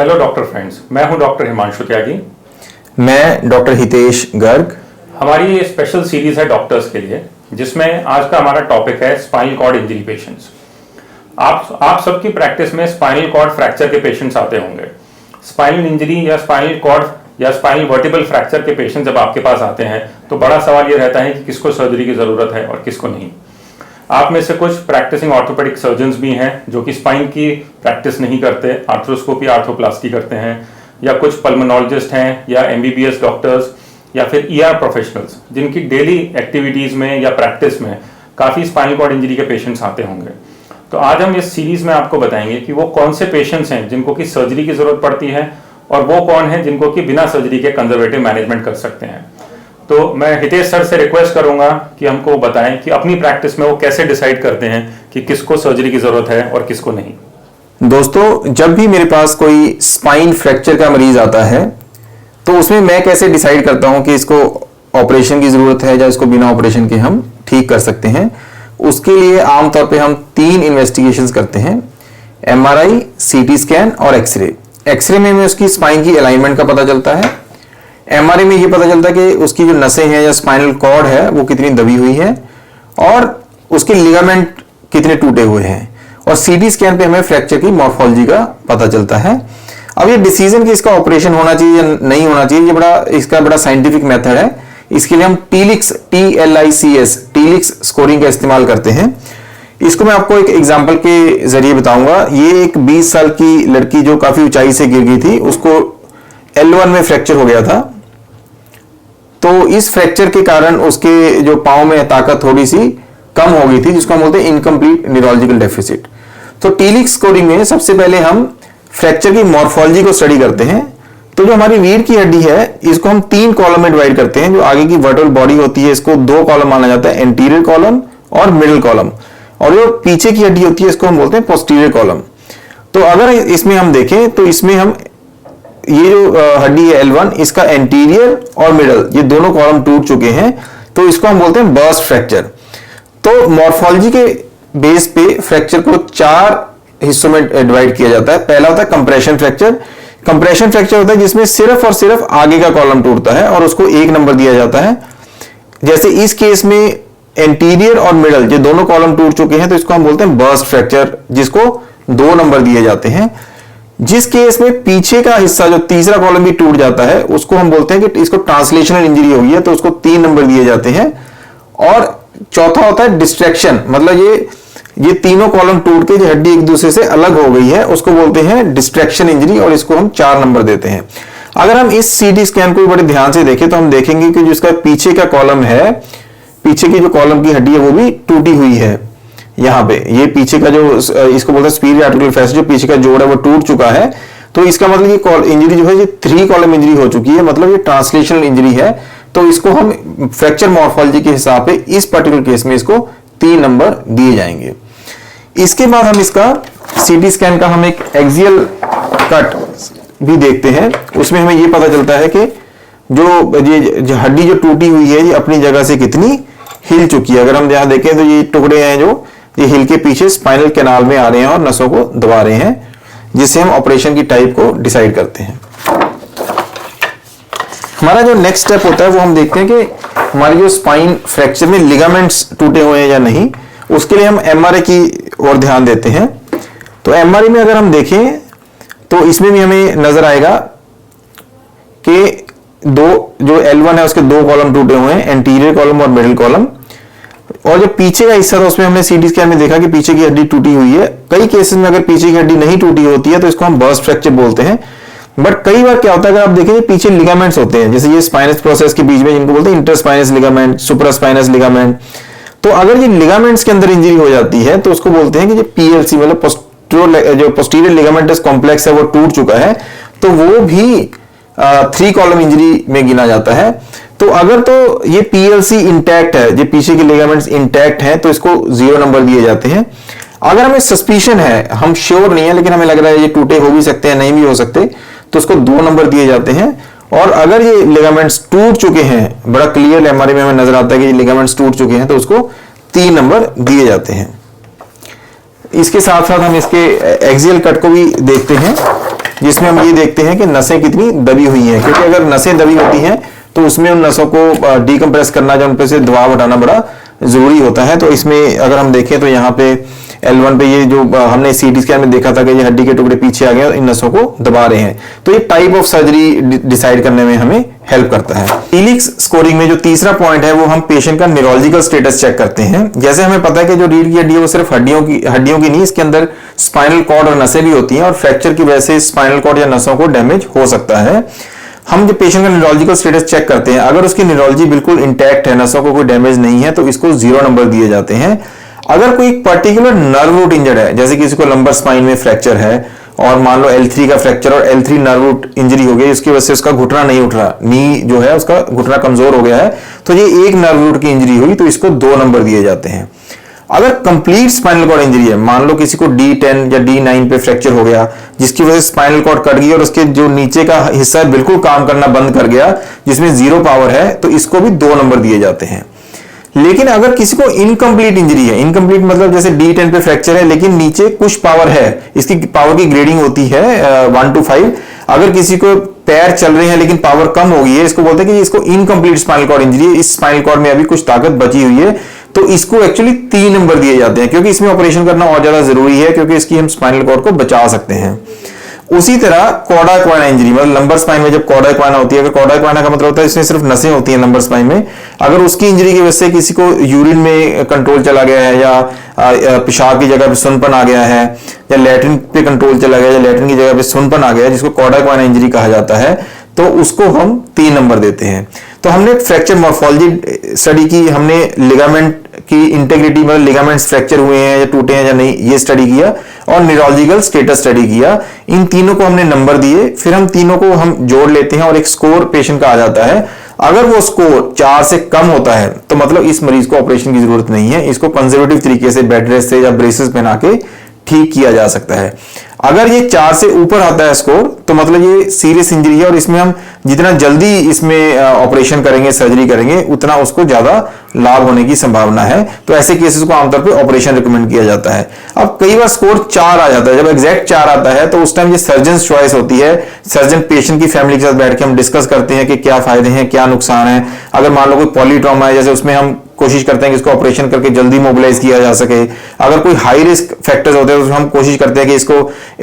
Hello doctor friends, मैं हूं doctor Himanshu त्यागी। मैं डॉक्टर हितेश गर्ग। हमारी ये स्पेशल सीरीज है डॉक्टर्स के लिए, जिसमें आज का हमारा टॉपिक है स्पाइनल कॉर्ड इंजरी पेशेंट्स। आप सबकी प्रैक्टिस में स्पाइनल कॉर्ड फ्रैक्चर के पेशेंट्स आते होंगे। स्पाइनल इंजरी या स्पाइनल कॉर्ड या स्पाइनल वर्टिब्रल फ्रैक्चर के पेशेंट जब आपके पास आते हैं तो बड़ा सवाल ये रहता है कि किसको सर्जरी की ज़रूरत है और किसको नहीं। आप में से कुछ प्रैक्टिसिंग ऑर्थोपेडिक सर्जन्स भी हैं जो कि स्पाइन की प्रैक्टिस नहीं करते, आर्थ्रोस्कोपी आर्थोप्लास्टी करते हैं, या कुछ पल्मोनोलॉजिस्ट हैं या एमबीबीएस डॉक्टर्स या फिर ईआर प्रोफेशनल्स जिनकी डेली एक्टिविटीज़ में या प्रैक्टिस में काफ़ी स्पाइनल कॉर्ड इंजरी के पेशेंट्स आते होंगे। तो आज हम इस सीरीज़ में आपको बताएंगे कि वो कौन से पेशेंट्स हैं जिनको कि सर्जरी की ज़रूरत पड़ती है और वो कौन है जिनको कि बिना सर्जरी के कंजर्वेटिव मैनेजमेंट कर सकते हैं। तो मैं हितेश सर से रिक्वेस्ट करूंगा कि हमको बताएं कि अपनी प्रैक्टिस में वो कैसे डिसाइड करते हैं कि किसको सर्जरी की जरूरत है और किसको नहीं। दोस्तों, जब भी मेरे पास कोई स्पाइन फ्रैक्चर का मरीज आता है तो उसमें मैं कैसे डिसाइड करता हूं कि इसको ऑपरेशन की जरूरत है या इसको बिना ऑपरेशन के हम ठीक कर सकते हैं। उसके लिए आमतौर पे हम 3 इन्वेस्टिगेशंस करते हैं, एमआरआई, सीटी स्कैन और एक्सरे। एक्सरे में हमें उसकी स्पाइन की अलाइनमेंट का पता चलता है। एमआरआई में ये पता चलता है कि उसकी जो नसें हैं या स्पाइनल कॉर्ड है वो कितनी दबी हुई है और उसके लिगामेंट कितने टूटे हुए हैं। और सीटी स्कैन पे हमें फ्रैक्चर की मॉर्फोलॉजी का पता चलता है। अब ये डिसीजन कि इसका ऑपरेशन होना चाहिए या नहीं होना चाहिए, ये इसका बड़ा साइंटिफिक मेथड है। इसके लिए हम टीलिक्स टीलिक्स स्कोरिंग का इस्तेमाल करते हैं। इसको मैं आपको एक एग्जाम्पल के जरिए बताऊंगा। ये एक 20 साल की लड़की जो काफी ऊंचाई से गिर गई थी, उसको L1 में फ्रैक्चर हो गया था। तो इस फ्रैक्चर के कारण उसके जो पांव में ताकत थोड़ी सी कम हो गई थी, जिसको हम बोलते हैं इनकम्प्लीट न्यूरोलॉजिकल डेफिसिट। तो टीलिक्स स्कोरिंग में सबसे पहले हम फ्रैक्चर की मॉर्फोलॉजी को स्टडी करते हैं। तो जो हमारी रीढ़ की हड्डी है इसको हम 3 कॉलम में डिवाइड करते हैं। जो आगे की वर्टिब्रल बॉडी होती है इसको 2 कॉलम माना जाता है, एंटीरियर कॉलम और मिडिल कॉलम। और जो पीछे की हड्डी होती है इसको हम बोलते हैं पोस्टीरियर कॉलम। तो अगर इसमें हम देखें तो इसमें हम ये जो हड्डी है L1, इसका एंटीरियर और मिडल ये दोनों कॉलम टूट चुके हैं, तो इसको हम बोलते हैं बर्स्ट फ्रैक्चर। तो मॉर्फोलॉजी के बेस पे फ्रैक्चर को 4 हिस्सों में डिवाइड किया जाता है। पहला होता है कंप्रेशन फ्रैक्चर। कंप्रेशन फ्रैक्चर होता है जिसमें सिर्फ और सिर्फ आगे का कॉलम टूटता है और उसको 1 नंबर दिया जाता है। जैसे इस केस में एंटीरियर और मिडल ये दोनों कॉलम टूट चुके हैं तो इसको हम बोलते हैं बर्स्ट फ्रैक्चर, जिसको 2 नंबर दिए जाते हैं। जिस केस में पीछे का हिस्सा जो तीसरा कॉलम भी टूट जाता है उसको हम बोलते हैं कि इसको ट्रांसलेशनल इंजरी हो गई है, तो उसको 3 नंबर दिए जाते हैं। और चौथा होता है डिस्ट्रैक्शन, मतलब ये तीनों कॉलम टूट के जो हड्डी एक दूसरे से अलग हो गई है उसको बोलते हैं डिस्ट्रैक्शन इंजरी, और इसको हम 4 नंबर देते हैं। अगर हम इस सीटी स्कैन को बड़े ध्यान से देखें तो हम देखेंगे कि जिसका पीछे का कॉलम है, पीछे की जो कॉलम की हड्डी है वो भी टूटी हुई है। यहाँ पे ये पीछे का जो इसको बोलते हैं सुपीरियर आर्टिकुलर फैसिस, जो पीछे का जोड़ है वो टूट चुका है। तो इसका मतलब ये इंजरी जो है ये 3 कॉलम इंजरी हो चुकी है, मतलब ये ट्रांसलेशनल इंजरी है। तो इसको हम फ्रैक्चर मॉर्फोलॉजी के हिसाब से इस पर्टिकुलर केस में इसको 3 नंबर दिए जाएंगे। इसके बाद हम इसका सीटी स्कैन का हम एक एक्सियल कट भी देखते हैं। उसमें हमें ये पता चलता है कि जो हड्डी जो टूटी हुई है ये अपनी जगह से कितनी हिल चुकी है। अगर हम यहां देखें तो ये टुकड़े हैं जो ये हिल के पीछे स्पाइनल कैनाल में आ रहे हैं और नसों को दबा रहे हैं, जिससे हम ऑपरेशन की टाइप को डिसाइड करते हैं। हमारा जो नेक्स्ट स्टेप होता है वो हम देखते हैं कि हमारी जो स्पाइन फ्रैक्चर में लिगामेंट्स टूटे हुए हैं या नहीं। उसके लिए हम एमआरआई की ओर ध्यान देते हैं। तो एमआरआई में अगर हम देखें तो इसमें भी हमें नजर आएगा कि जो L1 है उसके 2 कॉलम टूटे हुए हैं, एंटीरियर कॉलम और मिडिल कॉलम। और जो पीछे का हिस्सा था उसमें हमने सीटी स्कैन में देखा कि पीछे की हड्डी टूटी हुई है। कई केसेस में अगर पीछे की हड्डी नहीं टूटी होती है तो इसको हम बर्स्ट फ्रैक्चर बोलते हैं। बट कई बार क्या होता है, अगर आप देखें पीछे लिगामेंट्स होते हैं, जैसे ये स्पाइनस प्रोसेस के बीच में जिनको बोलते हैं इंटरस्पाइनस लिगामेंट, सुपरास्पाइनस लिगामेंट। तो अगर ये लिगामेंट्स के अंदर इंजरी हो जाती है तो उसको बोलते हैं कि ये PLC मतलब जो पोस्टीरियर लिगामेंटस कॉम्प्लेक्स है वो टूट चुका है, तो वो भी 3 कॉलम इंजरी में गिना जाता है। तो अगर तो ये PLC इंटैक्ट है, ये पीछे के लिगामेंट्स इंटैक्ट हैं, तो इसको 0 नंबर दिए जाते हैं। अगर हमें सस्पिशन है, हम श्योर नहीं है लेकिन हमें लग रहा है ये टूटे हो भी सकते हैं, नहीं भी हो सकते, तो उसको 2 नंबर दिए जाते हैं। और अगर ये लिगामेंट्स टूट चुके हैं, बड़ा क्लियर एमआरआई में हमें नजर आता है कि ये लिगामेंट्स टूट चुके हैं, तो उसको 3 नंबर दिए जाते हैं। इसके साथ साथ हम इसके एक्सियल कट को भी देखते हैं, जिसमें हम ये देखते हैं कि नसें कितनी दबी हुई हैं, क्योंकि अगर नसें दबी होती हैं तो उसमें उन नसों को डीकम्प्रेस करना, जो उन पे से दबाव हटाना बड़ा जरूरी होता है। तो इसमें अगर हम देखें तो यहाँ पे L1 पे ये जो हमने सीटी स्कैन में देखा था कि ये हड्डी के टुकड़े पीछे आ गए और इन नसों को दबा रहे हैं, तो ये टाइप ऑफ सर्जरी डिसाइड करने में हमें हेल्प करता है। टीलिक्स स्कोरिंग में जो तीसरा पॉइंट है वो हम पेशेंट का न्यूरोलॉजिकल स्टेटस चेक करते हैं। जैसे हमें पता है कि जो रीढ़ की हड्डी है वो सिर्फ हड्डियों की नहीं, इसके अंदर स्पाइनल कॉर्ड और नसें भी होती हैं, और फ्रैक्चर की वजह से स्पाइनल कॉर्ड या नसों को डैमेज हो सकता है। हम जो पेशेंट का न्यूरोलॉजिकल स्टेटस चेक करते हैं, अगर उसकी न्यूरोलॉजी बिल्कुल इंटैक्ट है, नसों को कोई डैमेज नहीं है, तो इसको 0 नंबर दिए जाते हैं। अगर कोई पर्टिकुलर नर्व रूट इंजर्ड है, जैसे किसी को लंबर स्पाइन में फ्रैक्चर है और मान लो L3 का फ्रैक्चर और L3 नर्व रूट इंजरी हो गई, इसकी वजह से उसका घुटना नहीं उठ रहा, नी जो है उसका घुटना कमजोर हो गया है, तो ये एक नर्व रूट की इंजरी हुई, तो इसको 2 नंबर दिए जाते हैं। अगर कंप्लीट स्पाइनल कॉर्ड इंजरी है, मान लो किसी को D10 या D9 पे फ्रैक्चर हो गया, जिसकी वजह से स्पाइनल कॉर्ड कट गई और उसके जो नीचे का हिस्सा बिल्कुल काम करना बंद कर गया, जिसमें 0 पावर है, तो इसको भी 2 नंबर दिए जाते हैं। लेकिन अगर किसी को इनकम्प्लीट इंजरी है, इनकम्प्लीट मतलब जैसे D10 पे फ्रैक्चर है लेकिन नीचे कुछ पावर है, इसकी पावर की ग्रेडिंग होती है 1 to 5। अगर किसी को पैर चल रहे हैं लेकिन पावर कम हो गई है, इसको बोलते हैं कि इसको इनकम्प्लीट स्पाइनल कॉर्ड इंजरी है, इस स्पाइनल कॉर्ड में अभी कुछ ताकत बची हुई है, तो इसको एक्चुअली 3 नंबर दिए जाते हैं, क्योंकि इसमें ऑपरेशन करना और ज्यादा जरूरी है, क्योंकि इसकी हम स्पाइनल कॉर्ड को बचा सकते हैं। उसी तरह कॉर्डा इक्वाना इंजरी, मतलब लंबर स्पाइन में जब कॉर्डा इक्वाना होती है, अगर कॉर्डा इक्वाना का मतलब होता है इसमें सिर्फ नसें होती हैं लंबर स्पाइन में, अगर उसकी इंजरी की वजह से किसी को यूरिन में कंट्रोल चला गया है, या पेशाब की जगह पे सुनपन आ गया है, या लैट्रिन पे कंट्रोल चला गया, या लैट्रिन की जगह पे सुनपन आ गया है, जिसको कॉर्डा इक्वाना इंजरी कहा जाता है, तो उसको हम 3 नंबर देते हैं। तो हमने फ्रैक्चर मॉर्फोलॉजी स्टडी की, हमने लिगामेंट की इंटेग्रिटी, मतलब लिगामेंट्स फ्रैक्चर हुए हैं या टूटे हैं या नहीं, ये स्टडी किया, और न्यूरोलॉजिकल स्टेटस स्टडी किया। इन तीनों को हमने नंबर दिए, फिर हम तीनों को हम जोड़ लेते हैं और एक स्कोर पेशेंट का आ जाता है। अगर वो स्कोर 4 से कम होता है तो मतलब इस मरीज को ऑपरेशन की जरूरत नहीं है, इसको कंजर्वेटिव तरीके से बेड रेस्ट से या ब्रेसेस पहना के ठीक किया जा सकता है। अगर ये 4 से ऊपर आता है स्कोर, तो मतलब ये सीरियस इंजरी है, और इसमें हम जितना जल्दी इसमें ऑपरेशन करेंगे, सर्जरी करेंगे, उतना उसको ज्यादा लाभ होने की संभावना है। तो ऐसे केसेस को आमतौर पे ऑपरेशन रिकमेंड किया जाता है। अब कई बार स्कोर 4 आ जाता है, जब एग्जैक्ट 4 आता है तो उस टाइम ये सर्जन चॉइस होती है। सर्जन पेशेंट की फैमिली के साथ बैठ के हम डिस्कस करते हैं कि क्या फायदे हैं, क्या नुकसान है। अगर मान लो कोई पॉलीट्रॉमा है, जैसे उसमें हम कोशिश करते हैं कि इसको ऑपरेशन करके जल्दी मोबिलाइज किया जा सके। अगर कोई हाई रिस्क फैक्टर्स होते हैं तो हम कोशिश करते हैं कि इसको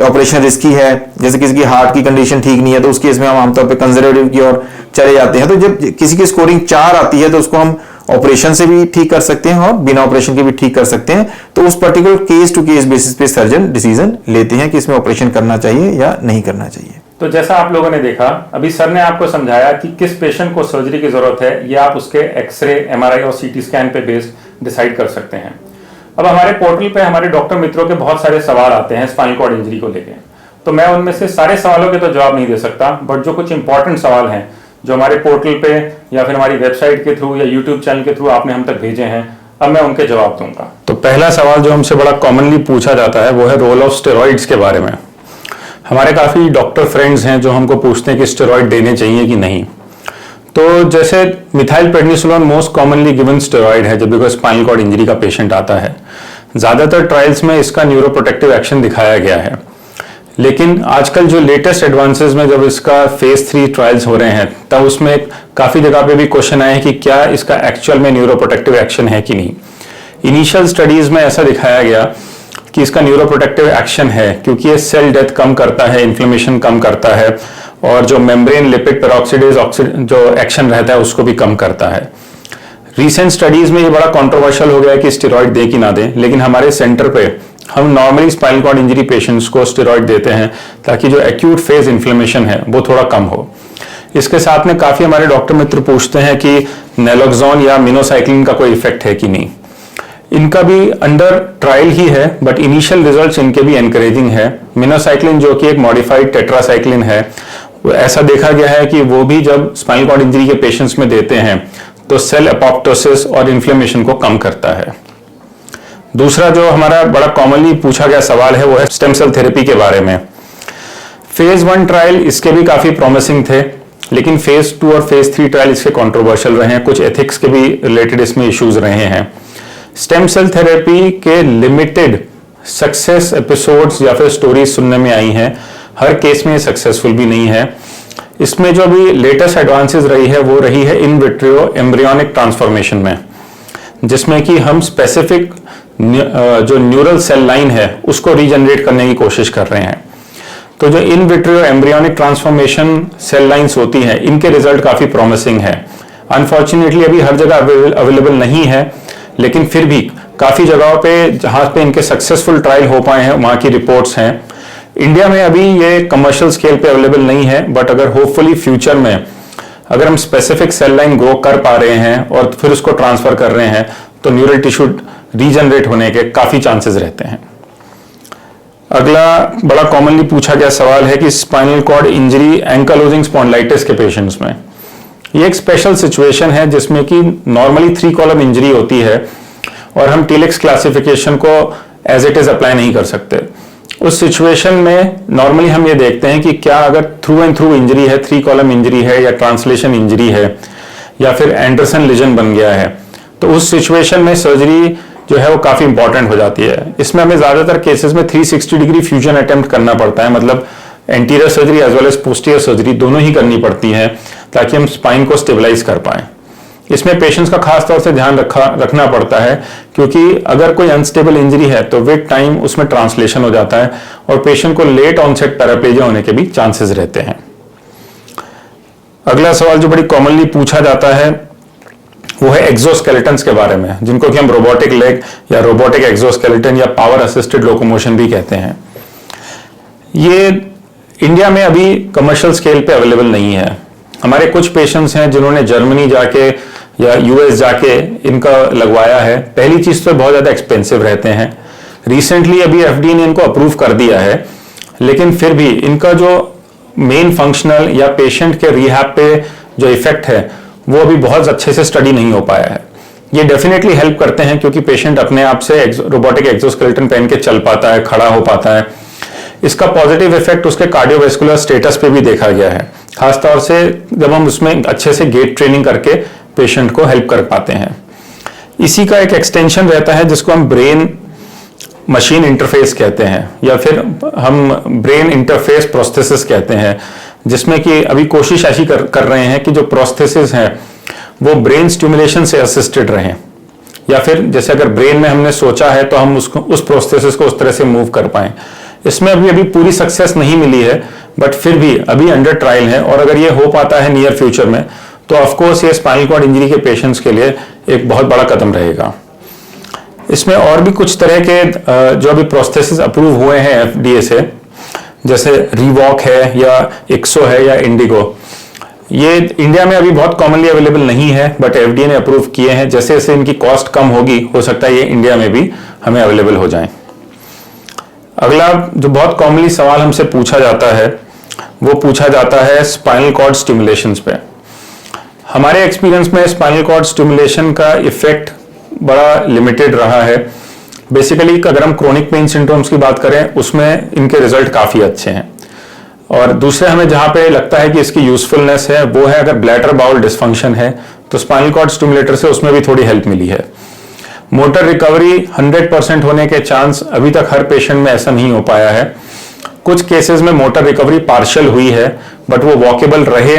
ऑपरेशन रिस्की है, जैसे किसी की हार्ट की कंडीशन ठीक नहीं है, तो उस केस में हम आमतौर पे कंजर्वेटिव की ओर चले जाते हैं। तो जब किसी की स्कोरिंग 4 आती है तो उसको हम ऑपरेशन से भी ठीक कर सकते हैं और बिना ऑपरेशन के भी ठीक कर सकते हैं। तो उस particular case to case basis पे सर्जन डिसीजन लेते हैं कि इसमें ऑपरेशन करना चाहिए या नहीं करना चाहिए। तो जैसा आप लोगों ने देखा, अभी सर ने आपको समझाया कि किस पेशेंट को सर्जरी की जरूरत है, ये आप उसके एक्सरे, एमआरआई और सीटी स्कैन पे बेस्ड डिसाइड कर सकते हैं। अब हमारे पोर्टल पे हमारे डॉक्टर मित्रों के बहुत सारे सवाल आते हैं स्पाइनल कॉर्ड इंजरी को लेकर, तो मैं उनमें से सारे सवालों के तो जवाब नहीं दे सकता, बट जो कुछ इंपॉर्टेंट सवाल हैं जो हमारे पोर्टल पे या फिर हमारी वेबसाइट के थ्रू या यूट्यूब चैनल के थ्रू आपने हम तक भेजे हैं, अब मैं उनके जवाब दूंगा। तो पहला सवाल जो हमसे बड़ा कॉमनली पूछा जाता है वो है रोल ऑफ स्टेरॉइड्स के बारे में। हमारे काफ़ी डॉक्टर फ्रेंड्स हैं जो हमको पूछते हैं कि स्टेरॉइड देने चाहिए कि नहीं। तो जैसे methyl prednisolone most commonly given steroid है जब भी स्पाइनल कॉर्ड इंजरी का पेशेंट आता है। ज़्यादातर ट्रायल्स में इसका न्यूरोप्रोटेक्टिव एक्शन दिखाया गया है, लेकिन आजकल जो लेटेस्ट एडवांसेस में जब इसका फेज 3 ट्रायल्स हो रहे हैं तब उसमें काफ़ी जगह पे भी क्वेश्चन आए कि क्या इसका एक्चुअल में न्यूरोप्रोटेक्टिव एक्शन है कि नहीं। इनिशियल स्टडीज़ में ऐसा दिखाया गया कि इसका न्यूरोप्रोटेक्टिव एक्शन है, क्योंकि ये सेल डेथ कम करता है, इन्फ्लेमेशन कम करता है, और जो मेम्ब्रेन लिपिड पेरोक्सिडेज जो एक्शन रहता है उसको भी कम करता है। रीसेंट स्टडीज में ये बड़ा कंट्रोवर्शियल हो गया है कि स्टेरॉइड दे कि ना दे, लेकिन हमारे सेंटर पे हम normally spinal cord injury patients को स्टेरॉइड देते हैं ताकि जो एक्यूट फेज इन्फ्लेमेशन है वो थोड़ा कम हो। इसके साथ में काफ़ी हमारे डॉक्टर मित्र पूछते हैं कि नेलोक्सोन या मिनोसाइक्लिन का कोई इफेक्ट है कि नहीं। इनका भी अंडर ट्रायल ही है, बट इनिशियल रिजल्ट्स इनके भी एनकरेजिंग है। मिनोसाइक्लिन जो कि एक मॉडिफाइड टेट्रासाइक्लिन है, वो ऐसा देखा गया है कि वो भी जब स्पाइनल कॉर्ड इंजरी के पेशेंट्स में देते हैं तो सेल एपोप्टोसिस और इन्फ्लेमेशन को कम करता है। दूसरा जो हमारा बड़ा कॉमनली पूछा गया सवाल है वो है स्टेम सेल थेरेपी के बारे में। फेज 1 ट्रायल इसके भी काफी प्रॉमिसिंग थे, लेकिन फेज 2 और फेज 3 ट्रायल इसके कंट्रोवर्शियल रहे हैं, कुछ एथिक्स के भी रिलेटेड इसमें इश्यूज रहे हैं। स्टेम सेल थेरेपी के लिमिटेड सक्सेस एपिसोड्स या फिर स्टोरीज सुनने में आई हैं, हर केस में सक्सेसफुल भी नहीं है। इसमें जो अभी लेटेस्ट एडवांसेस रही है वो रही है इन विट्रियो एम्ब्रियोनिक ट्रांसफॉर्मेशन में, जिसमें कि हम स्पेसिफिक जो न्यूरल सेल लाइन है उसको रीजनरेट करने की कोशिश कर रहे हैं। तो जो इन vitreo embryonic transformation cell lines होती हैं, इनके रिजल्ट काफी प्रॉमिसिंग है। अनफॉर्चुनेटली अभी हर जगह अवेलेबल नहीं है, लेकिन फिर भी काफी जगहों पे जहां पे इनके सक्सेसफुल ट्रायल हो पाए हैं वहां की रिपोर्ट्स हैं। इंडिया में अभी ये कमर्शियल स्केल पे अवेलेबल नहीं है, बट अगर होपफुली फ्यूचर में अगर हम स्पेसिफिक सेल लाइन ग्रो कर पा रहे हैं और फिर उसको ट्रांसफर कर रहे हैं तो न्यूरल टिश्यू रीजनरेट होने के काफी चांसेस रहते हैं। अगला बड़ा कॉमनली पूछा गया सवाल है कि स्पाइनल कॉर्ड इंजरी एंकालोजिंग स्पॉन्डिलाइटिस के पेशेंट्स में, ये एक स्पेशल सिचुएशन है जिसमें कि नॉर्मली 3 कॉलम इंजरी होती है और हम टीलेक्स क्लासिफिकेशन को एज इट इज अप्लाई नहीं कर सकते। उस सिचुएशन में नॉर्मली हम ये देखते हैं कि क्या अगर थ्रू एंड थ्रू इंजरी है, 3 कॉलम इंजरी है या ट्रांसलेशन इंजरी है या फिर एंडरसन लीजन बन गया है, तो उस सिचुएशन में सर्जरी जो है वो काफी इंपॉर्टेंट हो जाती है। इसमें हमें ज्यादातर केसेस में 360 डिग्री फ्यूजन अटेम्प्ट करना पड़ता है, मतलब anterior surgery as well as posterior surgery दोनों ही करनी पड़ती है ताकि हम स्पाइन को स्टेबलाइज कर पाएं। इसमें पेशेंट्स का खास तौर से ध्यान रखना पड़ता है, क्योंकि अगर कोई अनस्टेबल इंजरी है तो विद टाइम उसमें ट्रांसलेशन हो जाता है और पेशेंट को लेट ऑनसेट पैराप्लेजिया होने के भी चांसेस रहते हैं। अगला सवाल जो बड़ी कॉमनली पूछा जाता है वो है एक्सोस्केलेटन्स के बारे में, जिनको कि हम रोबोटिक लेग या रोबोटिक एक्सोस्केलेटन या पावर असिस्टेड लोकोमोशन भी कहते हैं। ये इंडिया में अभी कमर्शियल स्केल पे अवेलेबल नहीं है। हमारे कुछ पेशेंट्स हैं जिन्होंने जर्मनी जाके या यूएस जाके इनका लगवाया है। पहली चीज तो बहुत ज्यादा एक्सपेंसिव रहते हैं। रिसेंटली अभी एफडीए ने इनको अप्रूव कर दिया है, लेकिन फिर भी इनका जो मेन फंक्शनल या पेशेंट के रिहैब पे जो इफेक्ट है वो अभी बहुत अच्छे से स्टडी नहीं हो पाया है। ये डेफिनेटली हेल्प करते हैं क्योंकि पेशेंट अपने आप से रोबोटिक एक्सोस्केलेटन पहन के चल पाता है, खड़ा हो पाता है। इसका पॉजिटिव इफेक्ट उसके कार्डियोवैस्कुलर स्टेटस पे भी देखा गया है, खासतौर से जब हम उसमें अच्छे से गेट ट्रेनिंग करके पेशेंट को हेल्प कर पाते हैं। इसी का एक एक्सटेंशन रहता है जिसको हम ब्रेन मशीन इंटरफेस कहते हैं या फिर हम ब्रेन इंटरफेस प्रोस्थेसिस कहते हैं, जिसमें कि अभी कोशिश ऐसी कर रहे हैं कि जो प्रोस्थेसिस हैं वो ब्रेन स्टिमुलेशन से असिस्टेड रहें, या फिर जैसे अगर ब्रेन में हमने सोचा है तो हम उसको उस प्रोस्थेसिस को उस तरह से मूव कर पाएं। इसमें अभी पूरी सक्सेस नहीं मिली है, बट फिर भी अभी अंडर ट्रायल है और अगर ये हो पाता है नियर फ्यूचर में तो ऑफकोर्स ये स्पाइनल कॉर्ड इंजरी के पेशेंट्स के लिए एक बहुत बड़ा कदम रहेगा। इसमें और भी कुछ तरह के जो अभी प्रोस्थेसिस अप्रूव हुए हैं एफडीए से, जैसे रीवॉक है या एक्सो है या इंडिगो, ये इंडिया में अभी बहुत कॉमनली अवेलेबल नहीं है, बट एफडीए ने अप्रूव किए हैं। जैसे जैसे इनकी कॉस्ट कम होगी हो सकता है ये इंडिया में भी हमें अवेलेबल हो जाएं। अगला जो बहुत कॉमनली सवाल हमसे पूछा जाता है वो पूछा जाता है स्पाइनल कॉर्ड स्टिमुलेशंस पे। हमारे एक्सपीरियंस में स्पाइनल कॉर्ड स्टिमुलेशन का इफेक्ट बड़ा लिमिटेड रहा है। बेसिकली अगर हम क्रोनिक पेन सिंड्रोम्स की बात करें उसमें इनके रिजल्ट काफी अच्छे हैं, और दूसरे हमें जहां पे लगता है कि इसकी यूजफुलनेस है वो है अगर ब्लैडर बाउल डिसफंक्शन है तो स्पाइनल कॉर्ड स्टिमुलेटर से उसमें भी थोड़ी हेल्प मिली है। मोटर रिकवरी 100% होने के चांस अभी तक हर पेशेंट में ऐसा नहीं हो पाया है। कुछ केसेस में मोटर रिकवरी पार्शियल हुई है बट वो वॉकेबल रहे,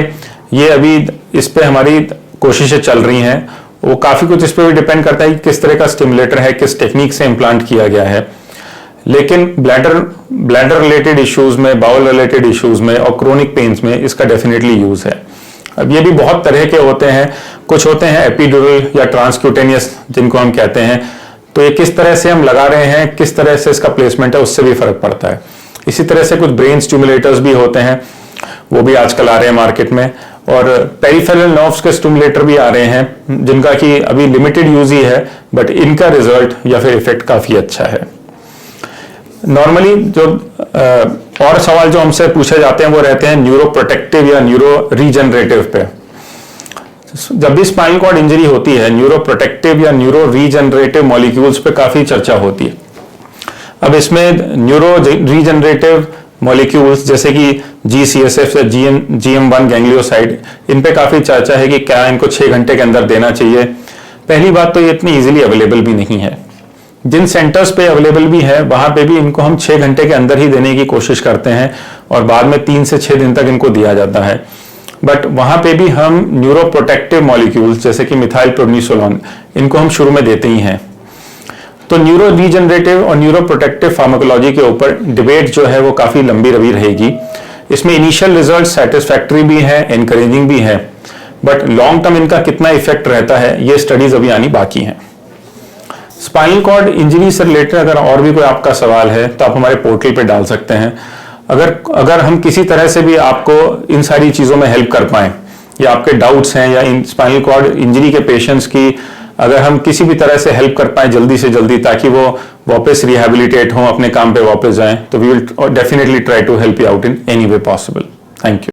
ये अभी इस पे हमारी कोशिशें चल रही हैं। वो काफी कुछ इस पे भी डिपेंड करता है कि किस तरह का स्टिमुलेटर है, किस टेक्निक से इम्प्लांट किया गया है। लेकिन ब्लैडर रिलेटेड इश्यूज में, बाउल रिलेटेड इश्यूज में और क्रोनिक पेन्स में इसका डेफिनेटली यूज है। अब ये भी बहुत तरह के होते हैं, कुछ होते हैं एपिड्यूरल या ट्रांसक्यूटेनियस जिनको हम कहते हैं, तो ये किस तरह से हम लगा रहे हैं, किस तरह से इसका प्लेसमेंट है उससे भी फर्क पड़ता है। इसी तरह से कुछ ब्रेन स्टिमुलेटर्स भी होते हैं, वो भी आजकल आ रहे हैं मार्केट में, और पेरिफेरल नर्व्स के स्टिमुलेटर भी आ रहे हैं जिनका कि अभी लिमिटेड यूज ही है बट इनका रिजल्ट या फिर इफेक्ट काफी अच्छा है। नॉर्मली जो और सवाल जो हमसे पूछे जाते हैं वो रहते हैं न्यूरो प्रोटेक्टिव या न्यूरो रीजनरेटिव पे। जब भी स्पाइनल कॉर्ड इंजरी होती है न्यूरो प्रोटेक्टिव या न्यूरो रीजनरेटिव मॉलिक्यूल्स पे काफी चर्चा होती है। अब इसमें न्यूरो रीजनरेटिव मॉलिक्यूल्स जैसे कि GCSF या GM1 गैंग्लियोसाइड, इन पे काफी चर्चा है कि क्या इनको 6 घंटे के अंदर देना चाहिए। पहली बात तो ये इतनी इजीली अवेलेबल भी नहीं है, जिन सेंटर्स पे अवेलेबल भी है वहां पे भी इनको हम 6 घंटे के अंदर ही देने की कोशिश करते हैं और बाद में 3 से 6 दिन तक इनको दिया जाता है। बट वहां पे भी हम न्यूरोप्रोटेक्टिव मॉलिक्यूल्स जैसे कि मिथाइल प्रोनिसोलोन इनको हम शुरू में देते ही हैं। तो न्यूरो रीजनरेटिव और न्यूरोप्रोटेक्टिव फार्माकोलॉजी के ऊपर डिबेट जो है वो काफी लंबी रवी रहेगी। इसमें इनिशियल रिजल्ट सेटिस्फैक्टरी भी है, एनकरेजिंग भी है, बट लॉन्ग टर्म इनका कितना इफेक्ट रहता है ये स्टडीज अभी आनी बाकी हैं। स्पाइनल कॉर्ड इंजरी से रिलेटेड अगर और भी कोई आपका सवाल है तो आप हमारे पोर्टल पे डाल सकते हैं। अगर हम किसी तरह से भी आपको इन सारी चीज़ों में हेल्प कर पाएं या आपके डाउट्स हैं या इन स्पाइनल कॉर्ड इंजरी के पेशेंट्स की अगर हम किसी भी तरह से हेल्प कर पाएं जल्दी से जल्दी ताकि वो वापस रिहैबिलिटेट हों, अपने काम पे वापस जाएं, तो we will definitely try to help you out in any way possible. Thank you.